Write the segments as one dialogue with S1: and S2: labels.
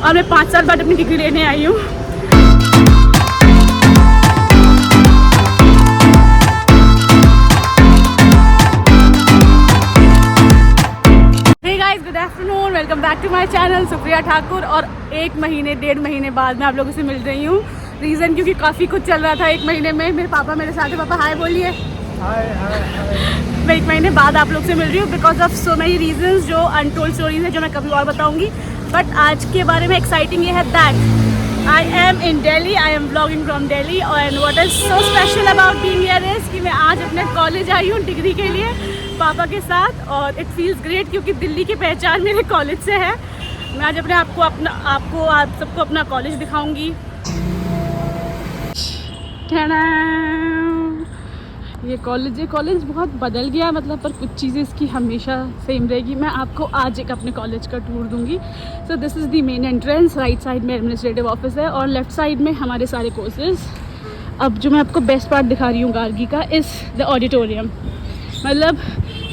S1: और मैं 5 साल बाद अपनी डिग्री लेने आई हूँ। Good afternoon, welcome back to my channel Supriya Thakur. और 1-1.5 महीने बाद मैं आप लोगों से मिल रही हूँ। रीज़न क्योंकि काफ़ी कुछ चल रहा था 1 महीने में। मेरे पापा मेरे साथ है। पापा हाय बोलिए।
S2: हाय।
S1: मैं 1 महीने बाद आप लोग से मिल रही हूँ because of so many reasons जो अनटोल्ड स्टोरीज है, जो मैं कभी और बताऊँगी। बट आज के बारे में एक्साइटिंग ये है that I am in Delhi, I am vlogging from Delhi. And what is so special about being here is कि मैं आज अपने कॉलेज आई हूँ डिग्री के लिए पापा के साथ। और इट फील्स ग्रेट क्योंकि दिल्ली की पहचान मेरे कॉलेज से है। मैं आज अपने आप सबको अपना कॉलेज दिखाऊंगी। ये कॉलेज बहुत बदल गया मतलब, पर कुछ चीज़ें इसकी हमेशा सेम रहेगी। मैं आपको आज एक अपने कॉलेज का टूर दूंगी। So this is the main entrance. Right side में एडमिनिस्ट्रेटिव ऑफिस है और लेफ्ट साइड में हमारे सारे कोर्सेज। अब जो मैं आपको बेस्ट पार्ट दिखा रही हूँ गार्गी का इज़ द ऑडिटोरियम। मतलब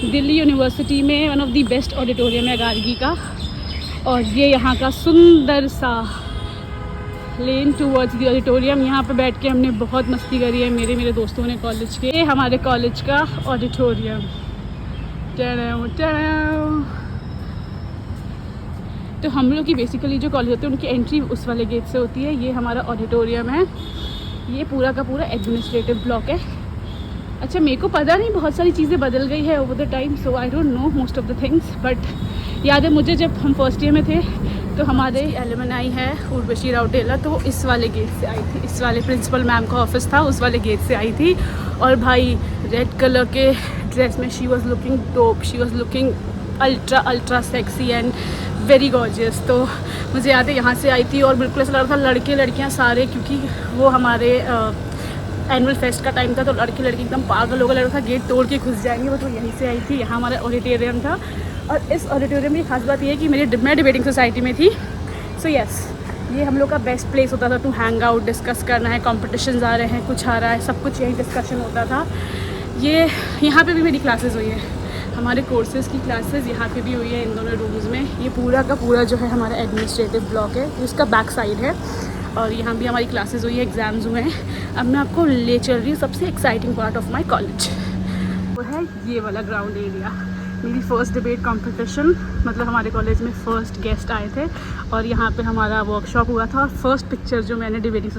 S1: दिल्ली यूनिवर्सिटी में one of the best auditorium है गार्गी का। और ये यहाँ का सुंदर सा लेन टूवर्ड्स द ऑडिटोरियम। यहाँ पे बैठ के हमने बहुत मस्ती करी है मेरे दोस्तों ने कॉलेज के। ये हमारे कॉलेज का ऑडिटोरियम। तो हम लोग की बेसिकली जो कॉलेज होते हैं उनकी एंट्री उस वाले गेट से होती है। ये हमारा ऑडिटोरियम है। ये पूरा का पूरा एडमिनिस्ट्रेटिव ब्लॉक है। अच्छा, मेरे को पता नहीं, बहुत सारी चीज़ें बदल गई है over the time, so I don't know most of the things. But याद है मुझे जब हम फर्स्ट ईयर में थे तो हमारे एलुमनाई है उर्वशी राउटेला, तो वो इस वाले गेट से आई थी। इस वाले प्रिंसिपल मैम का ऑफिस था, उस वाले गेट से आई थी। और भाई रेड कलर के ड्रेस में she was looking top, she was looking ultra sexy and very gorgeous. तो मुझे याद है यहाँ से आई थी और बिल्कुल ऐसा लग रहा था लड़के लड़कियाँ सारे, क्योंकि वो हमारे एनुअल फेस्ट का टाइम था तो लड़के लड़की एकदम पागल होकर लग रहा था गेट तोड़ के घुस जाएंगे। वो तो यहीं से आई थी। यहाँ हमारा ऑडिटोरियम था। और इस ऑडिटोरियम में खास बात ये है कि मैं डिबेटिंग सोसाइटी में थी। सो यस, ये हम लोग का बेस्ट प्लेस होता था टू हैंग आउट, डिस्कस करना है, कॉम्पिटिशन्स आ रहे हैं, कुछ आ रहा है, सब कुछ यहीं डिस्कशन होता था। ये यहाँ पे भी मेरी क्लासेस हुई है, हमारे कोर्सेज़ की क्लासेस यहाँ पे भी हुई है इन दोनों रूम्स में। ये पूरा का पूरा जो है हमारा एडमिनिस्ट्रेटिव ब्लॉक है, इसका बैक साइड है। और यहाँ भी हमारी क्लासेस हुई है, एग्ज़ाम्स हुए हैं। अब मैं आपको ले चल रही हूँ सबसे exciting part of my college, वो है ये वाला ग्राउंड एरिया। मेरी फ़र्स्ट डिबेट कंपटीशन, मतलब हमारे कॉलेज में फ़र्स्ट गेस्ट आए थे और यहाँ पे हमारा वर्कशॉप हुआ था। और फर्स्ट पिक्चर जो मैंने डिबेटिंग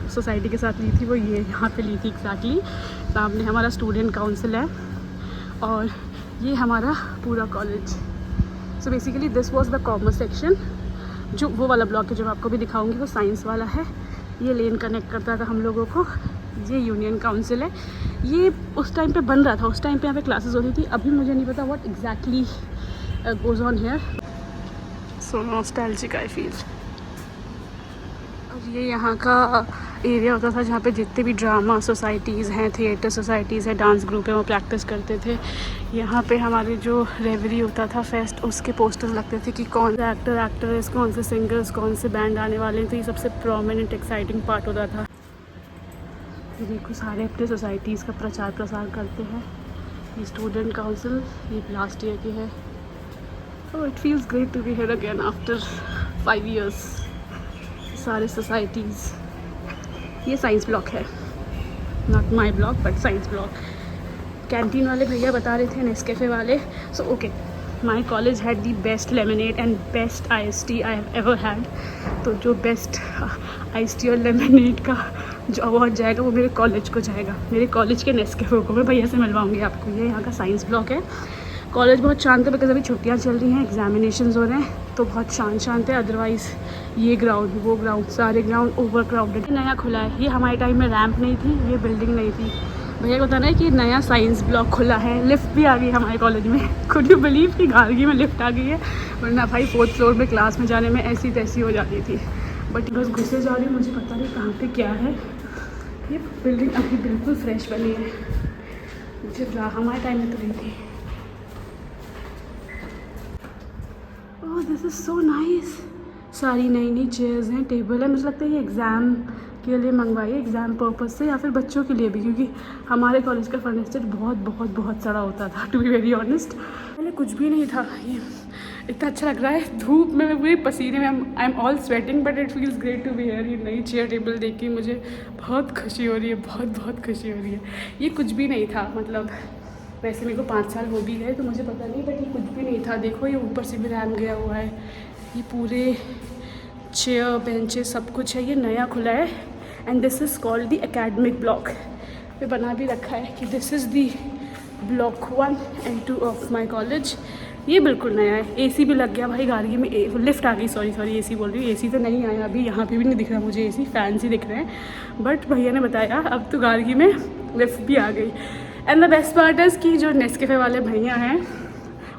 S1: सोसाइटी के साथ ली थी वो ये यहाँ पे ली थी एग्जैक्टली। सामने हमारा स्टूडेंट काउंसिल है और ये हमारा पूरा college. So basically this was the commerce section. जो वो वाला ब्लॉक है जो मैं आपको भी दिखाऊंगी वो साइंस वाला है। ये लेन कनेक्ट करता था हम लोगों को। ये यूनियन काउंसिल है। ये उस टाइम पे बन रहा था, उस टाइम पे यहाँ पे क्लासेस होती थी। अभी मुझे नहीं पता what exactly goes on here. So nostalgic I feel. और ये यहाँ का एरिया होता था जहाँ पे जितने भी ड्रामा सोसाइटीज़ हैं, थिएटर सोसाइटीज़ हैं, डांस ग्रुप है, वो प्रैक्टिस करते थे। यहाँ पे हमारे जो रेवरी होता था फेस्ट, उसके पोस्टर्स लगते थे कि कौन से एक्ट्रेस, कौन से सिंगर्स, कौन से बैंड आने वाले हैं। तो ये सबसे प्रोमिनेंट एक्साइटिंग पार्ट होता था। ये देखो सारे अपने सोसाइटीज़ का प्रचार प्रसार करते हैं। ये स्टूडेंट काउंसिल, ये लास्ट ईयर की है। So it feels great to be here again after 5 years। सारे सोसाइटीज़। ये साइंस ब्लॉक है, not my block but science block. Canteen वाले भैया बता रहे थे, नेस्कैफ़े वाले। So okay, my college had the best lemonade and best IST I have ever had. तो जो बेस्ट IST और लेमनेड का जो अवार्ड जाएगा वो मेरे कॉलेज को जाएगा, मेरे कॉलेज के नेस्कैफ़े को। मैं भैया से मिलवाऊंगी आपको। ये यहाँ का साइंस ब्लॉक है। कॉलेज बहुत शांत है बिकॉज अभी छुट्टियाँ चल रही हैं, एग्जामिनेशंस हो रहे हैं, तो बहुत शांत है। अदरवाइज़ ये ग्राउंड, वो ग्राउंड, सारे ग्राउंड ओवर क्राउडेड। नया खुला है, ये हमारे टाइम में रैंप नहीं थी, ये बिल्डिंग नहीं थी। भैया को बताना है कि नया साइंस ब्लॉक खुला है, लिफ्ट भी आ गई हमारे कॉलेज में। कुड यू बिलीव कि गार्गी में लिफ्ट आ गई है? वरना भाई 4th फ्लोर में क्लास में जाने में ऐसी तैसी हो जाती थी। बट बस घुसे जा रही हूँ, मुझे पता नहीं कहाँ पे क्या है। ये बिल्डिंग अभी बिल्कुल फ्रेश बनी है, मुझे हमारे टाइम में तो नहीं थी। Oh this is so nice. सारी नई नई चेयर्स हैं, टेबल है। मुझे लगता है ये एग्ज़ाम के लिए मंगवाई है, एग्ज़ाम पर्पज़ से, या फिर बच्चों के लिए भी, क्योंकि हमारे कॉलेज का फर्नीचर बहुत सड़ा होता था टू बी वेरी ऑनेस्ट। पहले कुछ भी नहीं था। ये इतना अच्छा लग रहा है धूप में, मैं पूरे पसीने में, I am all sweating but it feels great to be here. ये नई चेयर टेबल देख के मुझे बहुत खुशी हो रही है, बहुत खुशी हो रही है। ये कुछ भी नहीं था, मतलब वैसे मेरे को 5 साल हो भी गए तो मुझे पता नहीं, बट ये कुछ भी नहीं था। देखो ये ऊपर से भी रैम गया हुआ है, ये पूरे चेयर बेंचेस सब कुछ है, ये नया खुला है। And this is called the academic block. पे बना भी रखा है कि this is the block 1 and 2 of my college. ये बिल्कुल नया है, एसी भी लग गया भाई गाड़ी में, लिफ्ट आ गई, सॉरी एसी बोल रही हूँ, एसी तो नहीं आया अभी, यहाँ पे भी नहीं दिख रहा मुझे एसी, फैंस ही दिख रहे हैं। बट भैया ने बताया अब तो गाड़ी में लिफ्ट भी आ गई। And the best part is कि जो नेस्कैफे वाले भैया हैं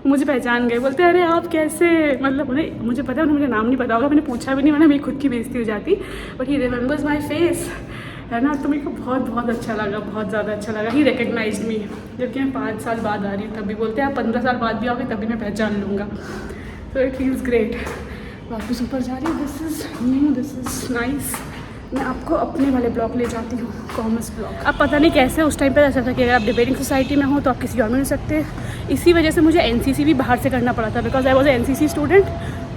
S1: मुझे पहचान गए, बोलते अरे आप कैसे, मतलब उन्हें, मुझे पता है उन्हें मुझे नाम नहीं पता होगा, मैंने पूछा भी नहीं, वरना मेरी खुद की बेइज्जती हो जाती, but he remembers my face, है ना। तो मेरे को बहुत अच्छा लगा, बहुत ज़्यादा अच्छा लगा। ही रिकग्नाइज्ड मी, जबकि मैं 5 साल बाद आ रही हूँ, तभी बोलते हैं आप 15 साल बाद भी आओगे तभी मैं पहचान लूँगा। तो इट फील्स ग्रेट। वापस ऊपर जा रही हूँ, this is new, this is nice. मैं आपको अपने वाले ब्लॉक ले जाती हूँ, कॉमर्स ब्लॉक। अब पता नहीं कैसे उस टाइम पर ऐसा था कि अगर आप डिबेटिंग सोसाइटी में हो तो आप किसी और में नहीं सकते। इसी वजह से मुझे एनसीसी भी बाहर से करना पड़ा था, because I was NCC student.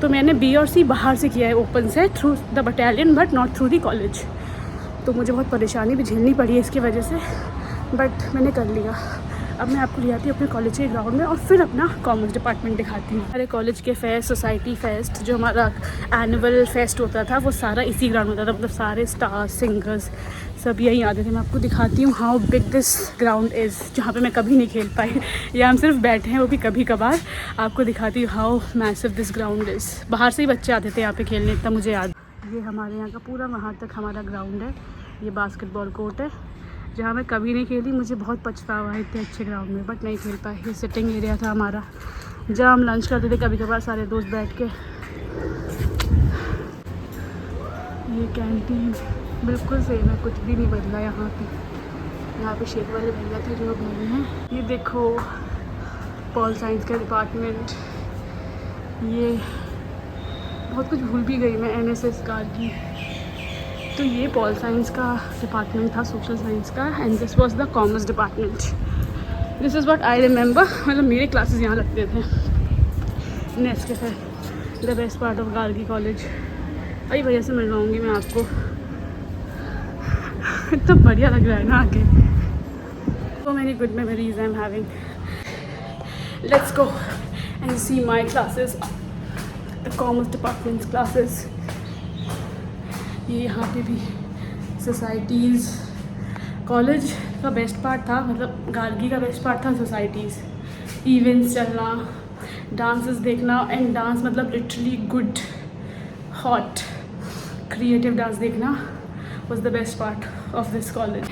S1: तो मैंने बी और सी बाहर से किया है, ओपन से, through the battalion, but not through the college. तो मुझे बहुत परेशानी भी झेलनी पड़ी है इसकी वजह से, बट मैंने कर लिया। अब मैं आपको ले आती हूँ अपने कॉलेज के ग्राउंड में और फिर अपना कॉमर्स डिपार्टमेंट दिखाती हूँ। हमारे कॉलेज के फेस्ट, सोसाइटी फेस्ट, जो हमारा एनुअल फेस्ट होता था वो सारा इसी ग्राउंड में होता था, मतलब सारे स्टार्स, सिंगर्स सब यहीं आते थे। मैं आपको दिखाती हूँ how big this ground is, जहाँ पे मैं कभी नहीं खेल पाई, या हम सिर्फ बैठे हैं वो भी कभी कभार। आपको दिखाती हूँ how massive this ground is. बाहर से ही बच्चे आते थे यहाँ पे खेलने, इतना मुझे याद। ये हमारे यहाँ का पूरा वहाँ तक हमारा ग्राउंड है। ये बास्केटबॉल कोर्ट है जहाँ मैं कभी नहीं खेली, मुझे बहुत पछतावा है इतने अच्छे ग्राउंड में, बट नहीं खेल पाए। ये सिटिंग एरिया था हमारा, जहाँ हम लंच करते थे कभी कभार सारे दोस्त बैठ के। ये कैंटीन बिल्कुल सेम है, कुछ भी नहीं बदला यहाँ पे। यहाँ पे शेख वाले भैया थे जो अब नहीं हैं। ये देखो पॉल साइंस का डिपार्टमेंट, ये बहुत कुछ भूल भी गई मैं, एनएसएस कार की। तो ये पॉल साइंस का डिपार्टमेंट था, सोशल साइंस का, and this was the commerce department. This is what I remember, मतलब मेरे क्लासेस यहाँ लगते थे। Nescafe, the best part of Gargi college. वही भैया से मिलवाऊँगी मैं आपको, इतना बढ़िया लग रहा है ना आगे। So many good memories I'm having. Let's go and see my classes, the commerce department's classes. ये यहाँ पे भी सोसाइटीज़, कॉलेज का बेस्ट पार्ट था, मतलब गार्गी का बेस्ट पार्ट था सोसाइटीज़, इवेंट्स चलना, डांसेस देखना, एंड डांस मतलब literally good, hot, creative dance देखना was the best part of this college.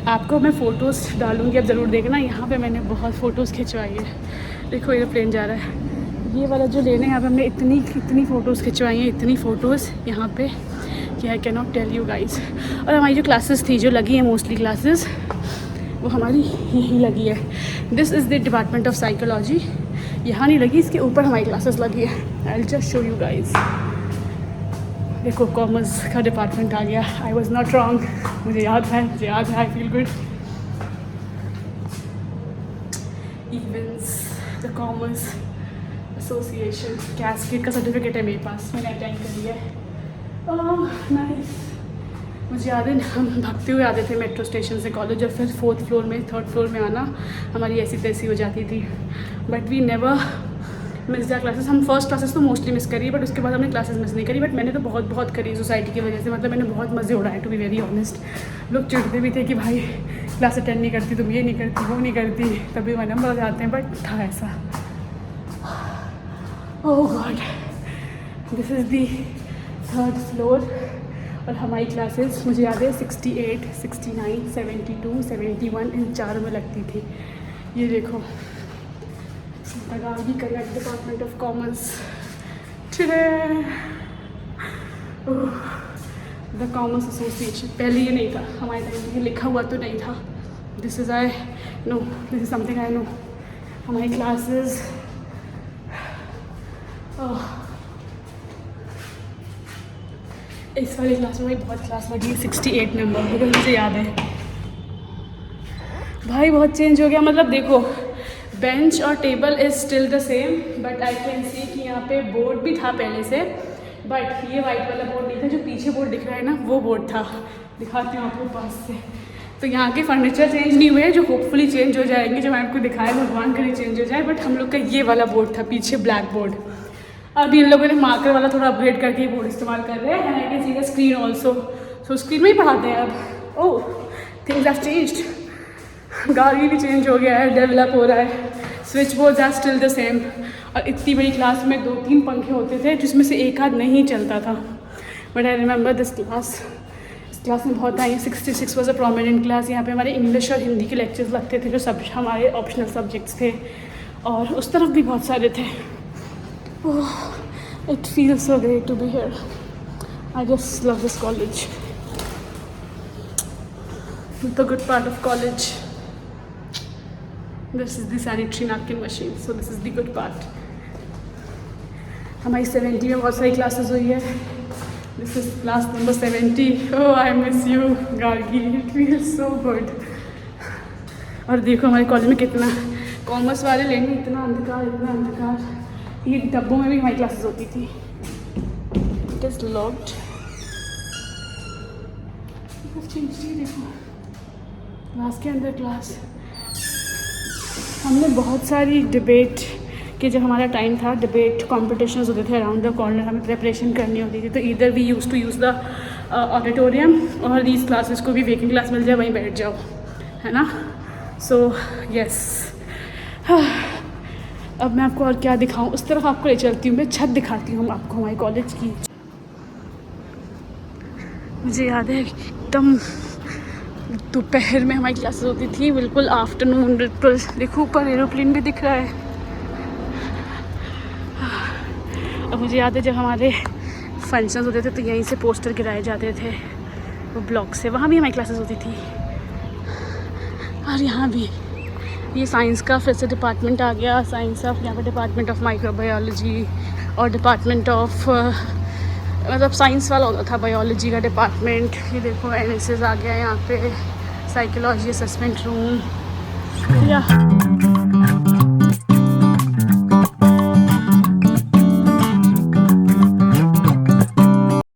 S1: आपको मैं फ़ोटोज़ डालूँगी, अब ज़रूर देखना। यहाँ पे मैंने बहुत फ़ोटोज़ खिंचवाई है। देखो एरोप्लेन जा रहा है, ये वाला जो लेने यहाँ पे हमने इतनी फ़ोटोज़ खिंचवाई हैं, इतनी फ़ोटोज़ यहाँ पे कि I can not tell you guys. और हमारी जो क्लासेस थी, जो लगी हैं मोस्टली क्लासेस, वो हमारी यहीं लगी है। This is the department of psychology. यहाँ नहीं लगी, इसके ऊपर हमारी क्लासेस लगी है। I will just show you guys. देखो कॉमर्स का डिपार्टमेंट आ गया। आई वॉज नॉट रॉन्ग, मुझे याद है, I feel good. Events, the commerce association, cascade का सर्टिफिकेट है मेरे पास, मैंने अटेंड कर लिया है। Oh nice. मुझे याद है हम भागते हुए आते थे मेट्रो स्टेशन से कॉलेज, और फिर 4th फ्लोर में, 3rd फ्लोर में आना हमारी ऐसी तैसी हो जाती थी। But we never miss the classes. हम फर्स्ट क्लासेस तो मोस्टली मिस करी, बट उसके बाद हमने क्लासेस मिस नहीं करी। बट मैंने तो बहुत करी सोसाइटी की वजह से, मतलब मैंने बहुत मज़े उड़ाए, टू बी वेरी ऑनेस्ट। लोग चिढ़ते भी थे कि भाई क्लास अटेंड नहीं करती, तुम ये नहीं करती, वो नहीं करती, तभी वह नंबर जाते हैं, बट था ऐसा। Oh god, this is the 3rd floor. और हमारी क्लासेस मुझे याद है 68, 69, 72, 71 इन चारों में लगती थी। ये देखो Gargi connect department of commerce, the commerce association. पहले ये नहीं था हमारे टाइम में, लिखा हुआ तो नहीं था। This is I know, this is something I know. हमारी क्लासेस, इस वाली क्लास में बहुत क्लास लगी, 68 नंबर, बिकॉज मुझे याद है। भाई बहुत चेंज हो गया, मतलब देखो बेंच और table is still the same, but I can see कि यहाँ पे बोर्ड भी था पहले से, बट ये वाइट वाला बोर्ड नहीं था। जो पीछे बोर्ड दिख रहा है ना, वो बोर्ड था। दिखाती हूँ आपको पास से। तो यहाँ के फर्नीचर चेंज नहीं हुए, जो होपफुली चेंज हो जाएंगे, जो मैं आपको दिखाया, भगवान करे चेंज हो जाए। बट हम लोग का ये वाला बोर्ड था पीछे, ब्लैक बोर्ड। अब इन लोगों ने मार्कर वाला थोड़ा अपग्रेड करके बोर्ड इस्तेमाल कर रहे हैं। I can see the screen also, so screen में ही पढ़ाते हैं अब। ओह, थिंग्स हैव चेंज्ड। गाड़ी भी चेंज हो गया है, डेवलप हो रहा है। Switch boards are still the same. और इतनी बड़ी क्लास में 2-3 पंखे होते थे, जिसमें से एक आध नहीं चलता था। But I remember this class. इस क्लास में बहुत आई। 66 वॉज अ प्रोमिनेंट क्लास। यहाँ पे हमारे इंग्लिश और हिंदी के लेक्चर्स लगते थे, जो सब हमारे ऑप्शनल सब्जेक्ट्स थे। और उस तरफ भी बहुत सारे थे। It feels so great to be here. I just love this college. The good part of college. This is the sanitary napkin machine. So this is the good part. हमारी 70 में बहुत सारी क्लासेस हुई है. This is class number 70. Oh, I miss you, Gargi. It feels so good. और देखो हमारे college में कितना कॉमर्स वाले लेंगे, इतना अंधकार, इतना अंधकार. ये डब्बों में भी हमारी क्लासेस होती थी. It is locked. देखो क्लास के अंदर क्लास. हमने बहुत सारी डिबेट के, जब हमारा टाइम था, डिबेट कॉम्पिटिशन्स होते थे अराउंड द कॉर्नर. हमें प्रिपरेशन करनी होती थी. तो इधर we use to use the auditorium, और दीज क्लासेस को भी वेकेंट क्लास मिल जाए, वहीं बैठ जाओ, है ना. So yes. अब मैं आपको और क्या दिखाऊं. उस तरफ आपको ले चलती हूँ. मैं छत दिखाती हूँ आपको हमारे कॉलेज की. मुझे याद है एकदम दोपहर में हमारी क्लासेस होती थी, बिल्कुल आफ्टरनून. बिल्कुल देखो ऊपर एरोप्लेन भी दिख रहा है. अब मुझे याद है जब हमारे फंक्शंस होते थे तो यहीं से पोस्टर गिराए जाते थे, वो ब्लॉक से. वहाँ भी हमारी क्लासेस होती थी. और यहाँ भी ये साइंस का फिर से डिपार्टमेंट आ गया. साइंस ऑफ, यहाँ पर डिपार्टमेंट ऑफ माइक्रोबायोलॉजी और डिपार्टमेंट ऑफ, मतलब साइंस वाला होता था बायोलॉजी का डिपार्टमेंट. ये देखो NSS आ गया यहाँ पे. Psychology assessment room. या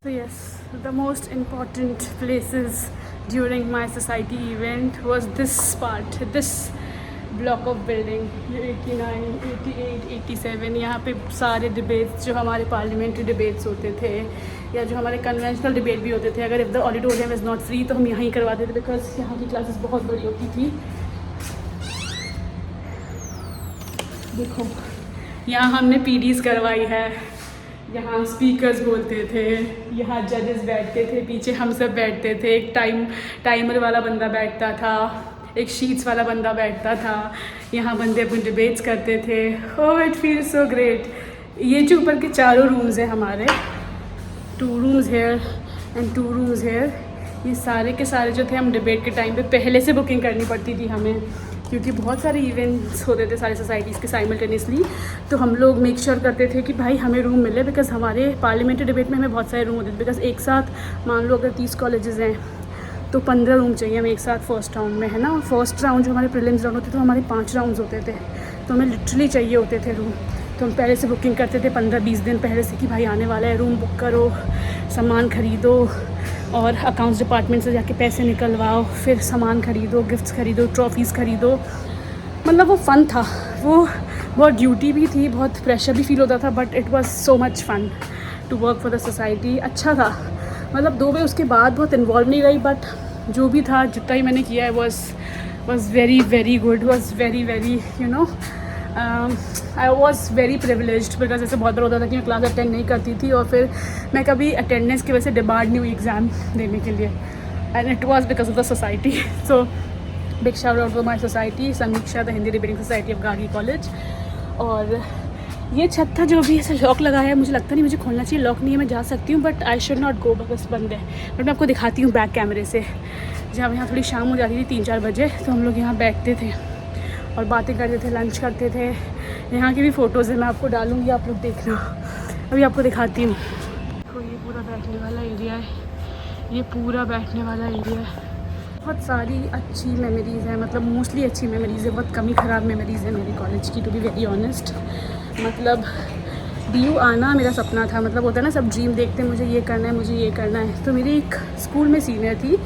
S1: so yes, the most important places during my society event was this part, this block of building. 89, 88, 87. यहाँ पे सारे डिबेट्स, जो हमारे पार्लियामेंट्री डिबेट्स होते थे, या जो हमारे कन्वेंशनल डिबेट भी होते थे, अगर if the auditorium is not free तो हम यहाँ ही करवाते थे, बिकॉज यहाँ की क्लासेस बहुत बड़ी होती थी. देखो यहाँ हमने PDs करवाई है. यहाँ स्पीकर्स बोलते थे, यहाँ जजेस बैठते थे, पीछे हम सब बैठते थे. एक टाइमर वाला बंदा बैठता था, एक शीट्स वाला बंदा बैठता था. यहाँ बंदे अपने डिबेट्स करते थे. Oh, it feels so great. ये जो ऊपर के चारों रूम्स हैं हमारे, 2 rooms here and 2 rooms here, ये सारे के सारे जो थे, हम डिबेट के टाइम पे पहले से बुकिंग करनी पड़ती थी हमें, क्योंकि बहुत सारे इवेंट्स होते थे सारी सोसाइटीज़ के साइमल्टेनियसली. तो हम लोग मेक श्योर करते थे कि भाई हमें रूम मिले, बिकॉज हमारे पार्लियामेंट्री डिबेट में हमें बहुत सारे रूम होते थे. बिकॉज एक साथ मान लो अगर 30 कॉलेजेस हैं तो 15 रूम चाहिए हमें एक साथ फर्स्ट राउंड में, है ना. और फर्स्ट राउंड जो हमारे प्रीलिम्स राउंड होते थे, तो हमारे 5 राउंड्स होते थे. तो हमें लिटरली चाहिए होते थे रूम. तो हम पहले से बुकिंग करते थे 15-20 दिन पहले से, कि भाई आने वाला है, रूम बुक करो, सामान ख़रीदो, और अकाउंट्स डिपार्टमेंट से जाके पैसे निकलवाओ, फिर सामान ख़रीदो, गिफ्ट्स ख़रीदो, ट्रॉफीज़ ख़रीदो. मतलब वो फ़न था. वो बहुत ड्यूटी भी थी, बहुत प्रेशर भी फील होता था, but it was so much fun to work for the society. अच्छा था. मतलब 2 बजे उसके बाद बहुत इन्वॉल्व नहीं रही, बट जो भी था, जितना ही मैंने किया है, was very very good. Was very very you know, I was very privileged. Because ऐसे बहुत बार होता था कि मैं क्लास अटेंड नहीं करती थी, और फिर मैं कभी अटेंडेंस की वजह से डिमांड नहीं हुई एग्ज़ाम देने के लिए. And it was because of the society. So big shout out to my society, Samiksha, the Hindi debating society of गागी कॉलेज. और ये छत था जो भी ऐसे लॉक लगाया है, मुझे लगता नहीं मुझे खोलना चाहिए. लॉक नहीं है, मैं जा सकती हूँ, but I should not go, because बंद है. बट मैं आपको दिखाती हूँ बैक कैमरे से. जब यहाँ थोड़ी शाम हो जाती थी 3-4 बजे, तो हम लोग यहाँ बैठते थे और बातें करते थे, लंच करते थे. यहाँ की भी फ़ोटोज़ है, मैं आपको डालूँगी, आप लोग देखना. अभी आपको दिखाती हूँ. तो ये पूरा बैठने वाला एरिया है. ये पूरा बैठने वाला एरिया है. बहुत सारी अच्छी मेमोरीज़ हैं, मतलब मोस्टली अच्छी मेमोरीज़ है, बहुत कम ही ख़राब मेमोरीज़ है मेरी कॉलेज की, टू बी वेरी ऑनेस्ट। मतलब DU आना मेरा सपना था, मतलब होता है ना सब ड्रीम देखते हैं, मुझे ये करना है, मुझे ये करना है। तो मेरी एक स्कूल में सीनियर थी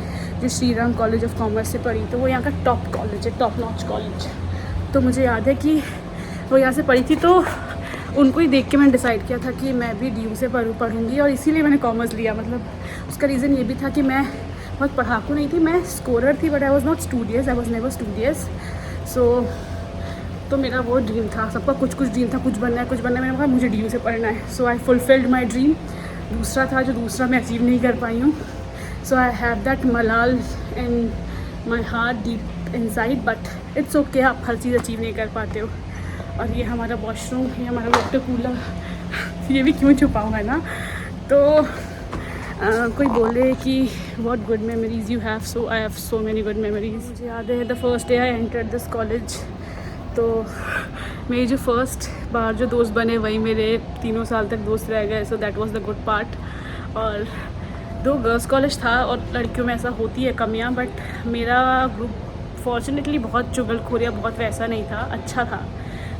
S1: जो Shri Ram college of commerce से पढ़ी, तो वो यहाँ का टॉप कॉलेज है, टॉप नॉच कॉलेज। तो मुझे याद है कि वो यहाँ से पढ़ी थी, तो उनको ही देख के मैंने डिसाइड किया था कि मैं भी DU से पढ़ूँगी, और इसीलिए मैंने कॉमर्स लिया। मतलब उसका रीज़न ये भी था कि मैं बहुत पढ़ाकू नहीं थी, मैं स्कोरर थी, but I was not studious, I was never studious. So तो मेरा वो ड्रीम था, सबका कुछ कुछ ड्रीम था, कुछ बनना है, मैंने कहा मुझे DU से पढ़ना है। सो आई फुलफिल्ड माई ड्रीम। दूसरा था जो दूसरा मैं अचीव नहीं कर पाई हूँ। सो आई हैव दैट मलाल in my heart deep inside, but it's okay, आप हर चीज़ अचीव नहीं कर पाते हो। और ये हमारा वॉशरूम, ये हमारा वाटर कूलर, ये भी क्यों छुपाऊँगा ना। तो कोई बोले कि what good memories you have, so I have so many good memories. मुझे याद है the first day I entered this college, तो मेरी जो फर्स्ट बार जो दोस्त बने वही मेरे 3 साल तक दोस्त रह गए। So that was the good part. और दो गर्ल्स कॉलेज था और लड़कियों में ऐसा होती है कमियां, बट मेरा ग्रुप फॉर्चुनेटली बहुत चुगलखोर या बहुत वैसा नहीं था, अच्छा था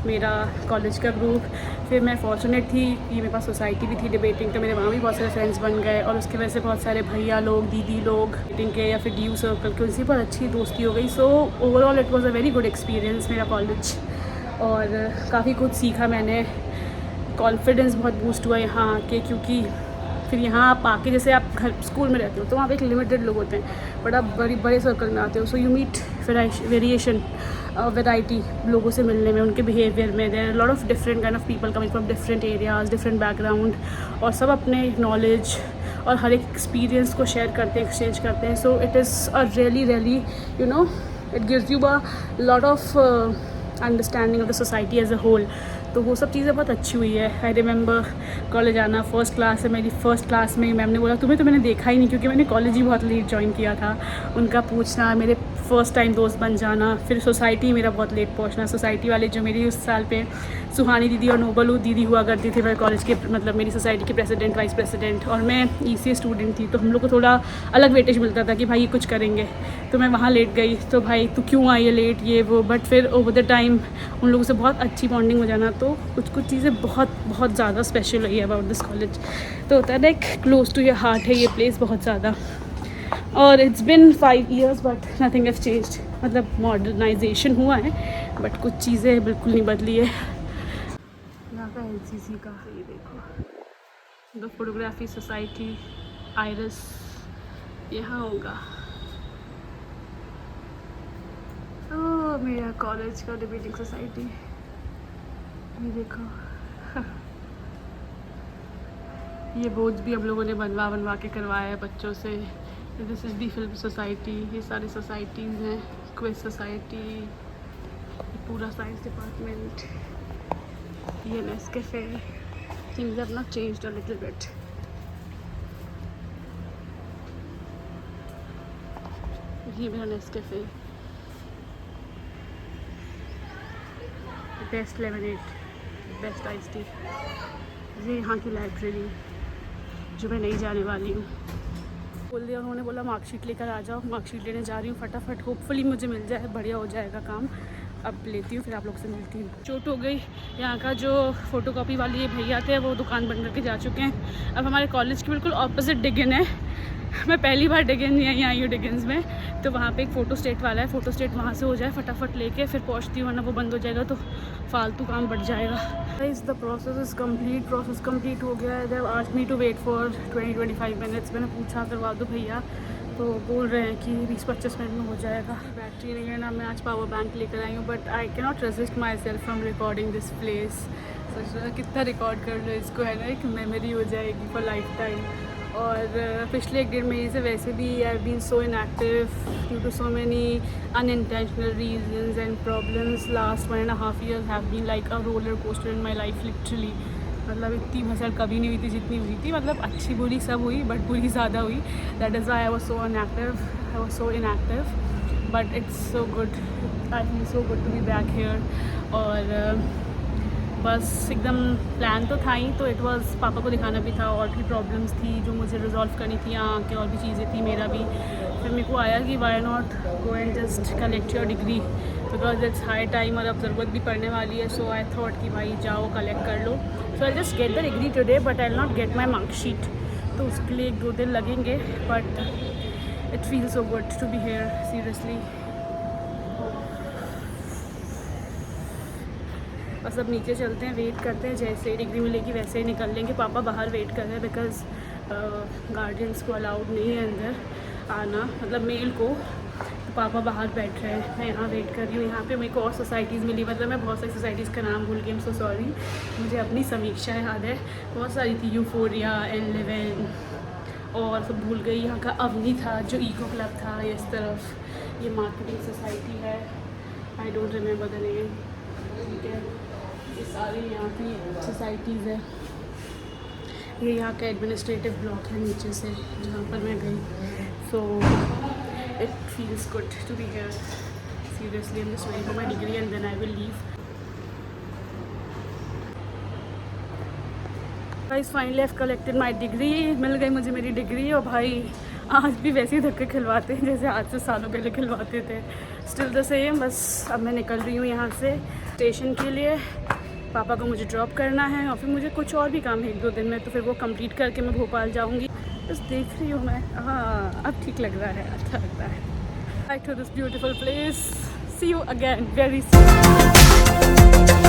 S1: मेरा कॉलेज का ग्रुप। फिर मैं फॉर्चुनेट थी कि मेरे पास सोसाइटी भी थी डिबेटिंग, तो मेरे वहाँ भी बहुत सारे फ्रेंड्स बन गए, और उसके वजह से बहुत सारे भैया लोग, दीदी लोग डिबेटिंग के या फिर DU सर्कल के, उनसे बहुत अच्छी दोस्ती हो गई। So overall it was a very good experience मेरा कॉलेज, और काफ़ी कुछ सीखा मैंने। कॉन्फिडेंस बहुत बूस्ट हुआ यहाँ आके, क्योंकि फिर यहाँ आप आके, जैसे आप घर स्कूल में रहते हो तो वहाँ पे एक लिमिटेड लोग होते हैं, बट आप बड़े सर्कल में आते हो, so you meet variation variety लोगों से मिलने में, उनके बिहेवियर में। There are lot of different kind of people coming from different areas, different background, और सब अपने नॉलेज और हर एक एक्सपीरियंस को शेयर करते हैं, एक्सचेंज करते हैं। So it is a really you know, it gives you a lot of understanding of the society as a whole. तो वो सब चीज़ें बहुत अच्छी हुई है। आई रिमेंबर कॉलेज आना, फर्स्ट क्लास है मेरी, फर्स्ट क्लास में मैम ने बोला तुम्हें तो मैंने देखा ही नहीं, क्योंकि मैंने कॉलेज ही बहुत लेट ज्वाइन किया था। उनका पूछना, मेरे फर्स्ट टाइम दोस्त बन जाना, फिर सोसाइटी मेरा बहुत लेट पहुंचना। सोसाइटी वाले जो मेरी उस साल पे सुहानी दीदी और नोबल दीदी हुआ करती थी मेरे कॉलेज के, मतलब मेरी सोसाइटी के प्रेसिडेंट, वाइस प्रेसिडेंट, और मैं ECA स्टूडेंट थी, तो हम लोग को थोड़ा अलग वेटेज मिलता था कि भाई ये कुछ करेंगे। तो मैं वहाँ लेट गई, तो भाई तू क्यों आई है लेट, ये वो। बट फिर ओवर द टाइम उन लोगों से बहुत अच्छी बॉन्डिंग हो जाना, तो कुछ चीज़ें बहुत ज़्यादा स्पेशल हुई है अबाउट दिस कॉलेज। तो होता है ना, एक क्लोज टू योर हार्ट है ये प्लेस बहुत ज़्यादा। और it's been 5 years but nothing has changed, मतलब मॉडर्नाइजेशन हुआ है बट कुछ चीज़ें बिल्कुल नहीं बदली है। यहाँ का LCC का ये देखो, द फोटोग्राफी सोसाइटी आयरस यहाँ होगा। ओह, मेरा कॉलेज का डिबेटिंग सोसाइटी, ये देखो। ये बोर्ड्स भी हम लोगों ने बनवा के करवाया है बच्चों से। This is the film society, ये सारी सोसाइटीज़ हैं, क्विज सोसाइटी, पूरा साइंस डिपार्टमेंट, ये Nescafe. Things have not changed a little bit. ये मेरा Nescafe, best lemonade, best ice tea. ये यहाँ की लाइब्रेरी जो मैं नहीं जाने वाली हूँ। बोल दिया उन्होंने, बोला मार्कशीट लेकर आ जाओ, मार्कशीट लेने जा रही हूँ फटाफट, होपफुली मुझे मिल जाए, बढ़िया हो जाएगा काम। अब लेती हूँ, फिर आप लोग से मिलती हूँ। चोट हो गई। यहाँ का जो फ़ोटोकॉपी वाले भैया थे वो दुकान बंद करके जा चुके हैं। अब हमारे कॉलेज के बिल्कुल ऑपोजिट डिगन है। मैं पहली बार डिगन यहीं आई हूँ डिगन्स में, तो वहाँ पे एक फ़ोटो स्टेट वाला है, फ़ोटो स्टेट वहाँ से हो जाए फटाफट लेके फिर पहुँचती हूँ, वरना वो बंद हो जाएगा तो फालतू काम बढ़ जाएगा। इस the process is complete, process complete हो गया है। Dev asked me to wait for 20-25 minutes. मैंने पूछा करवा दो भैया, तो बोल रहे हैं कि 20-25 मिनट में हो जाएगा। बैटरी नहीं है ना, मैं आज पावर बैंक लेकर आई हूँ, but I can not resist my self from recording this place. सोच रहा कितना रिकॉर्ड कर लो इसको, है ना, एक मेमोरी हो जाएगी फॉर लाइफ टाइम। और पिछले 1-1.5 महीने से वैसे भी I have been so inactive due to so many unintentional reasons and problems. Last 1.5 years have been like a roller coaster in my life literally. मतलब इतनी मसल कभी नहीं हुई थी जितनी हुई थी, मतलब अच्छी बुरी सब हुई, बट बुरी ज़्यादा हुई। That is why I was so inactive, but it's so good, I feel so good to be back here. और बस एकदम प्लान तो था ही, तो इट वाज पापा को दिखाना भी था, और भी प्रॉब्लम्स थी जो मुझे रिजॉल्व करनी थी, यहाँ के और भी चीज़ें थी मेरा भी। फिर मेरे को आया कि why not go and just collect your degree, because it's high time और अब ज़रूरत भी पड़ने वाली है। सो आई थॉट कि भाई जाओ कलेक्ट कर लो। So I just get the degree today, but I will not get my marksheet, तो उसके लिए 1-2 दिन लगेंगे, but it feels so good to be here seriously. बस अब नीचे चलते हैं, वेट करते हैं, जैसे डिग्री मिलेगी वैसे ही निकल लेंगे। पापा बाहर वेट कर रहे हैं बिकॉज गार्डियंस को अलाउड नहीं है अंदर आना, मतलब मेल को, तो पापा बाहर बैठ रहे हैं, मैं यहाँ वेट कर रही हूँ। यहाँ पे मेरे को और सोसाइटीज़ मिली, मतलब मैं बहुत सारी सोसाइटीज़ का नाम भूल गई, एम सो सॉरी। मुझे अपनी समीक्षा याद है, बहुत सारी थी, यूफोरिया, N11 और सब भूल गई। यहाँ का अवनी था जो इको क्लब था, इस तरफ ये मार्केटिंग सोसाइटी है, I don't remember the name, ठीक है। ये सारी यहाँ की सोसाइटीज़ है। ये यहाँ का एडमिनिस्ट्रेटिव ब्लॉक है नीचे से जहाँ पर मैं गई। So it feels good to be here seriously. I am just waiting for my degree and then I will leave. Guys finally I have collected my degree, मिल गई मुझे मेरी डिग्री। और भाई आज भी वैसे ही धक्के खिलवाते हैं जैसे आज से सालों पहले खिलवाते थे, स्टिल द सेम। बस अब मैं निकल रही हूँ यहाँ से स्टेशन के लिए, पापा को मुझे ड्रॉप करना है और फिर मुझे कुछ और भी काम है 1-2 दिन में, तो फिर वो कंप्लीट करके मैं भोपाल जाऊँगी। बस देख रही हूँ मैं, हाँ अब ठीक लग रहा है, अच्छा लगता है। Back to this beautiful place, see you again very soon.